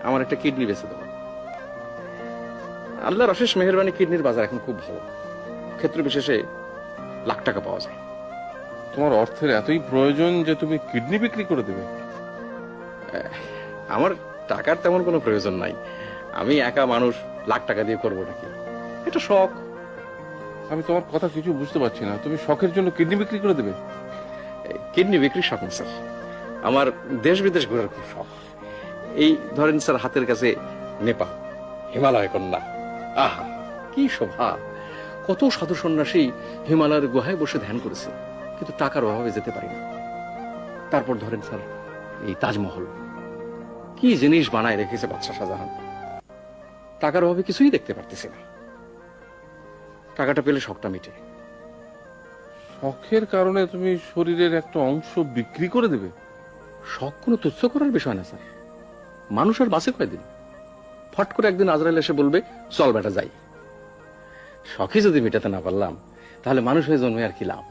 আমার একটা কিডনি বেঁচে দেবো। আল্লাহর অশেষ মেহেরবানি, কিডনির বাজার এখন খুব ভালো, ক্ষেত্র বিশেষে লাখ টাকা পাওয়া যায়। তোমার অর্থের এতই প্রয়োজন যে তুমি কিডনি বিক্রি করে দেবে? আমার টাকার তেমন কোনো প্রয়োজন নাই, আমি একা মানুষ, লাখ টাকা দিয়ে করবো নাকি, এটা শখ। আমি তোমার কথা কিছু বুঝতে পারছি না। তুমি শখের জন্য কিডনি বিক্রি করে দেবে? কিডনি বিক্রির শখ না স্যার, আমার দেশ বিদেশ ঘোরার খুব শখ। এই ধরেন স্যার, হাতের কাছে নেপাল, হিমালয় কন্যা, আহা কি শোভা! কত সাধু সন্ন্যাসী হিমালয়ের গুহায় বসে ধ্যান করেছে, কিন্তু টাকার অভাবে যেতে পারি না। তারপর ধরেন স্যার, এই তাজমহল, কি জিনিস বানায় রেখেছে বাদশাহ শাহজাহান, টাকার অভাবে কিছুই দেখতে পারতেছি না। টাকাটা পেলে শখটা মিটে। শখের কারণে তুমি শরীরের একটা অংশ বিক্রি করে দেবে? শখ কোনো তুচ্ছ করার বিষয় না স্যার, মানুষ আর বাঁচে কয়দিন? ফট করে একদিন আজরাইল এসে বলবে চল বেটা যাই। শখই যদি মেটাতে না পারলাম, তাহলে মানুষ হয়ে জন্মে আর কি লাভ?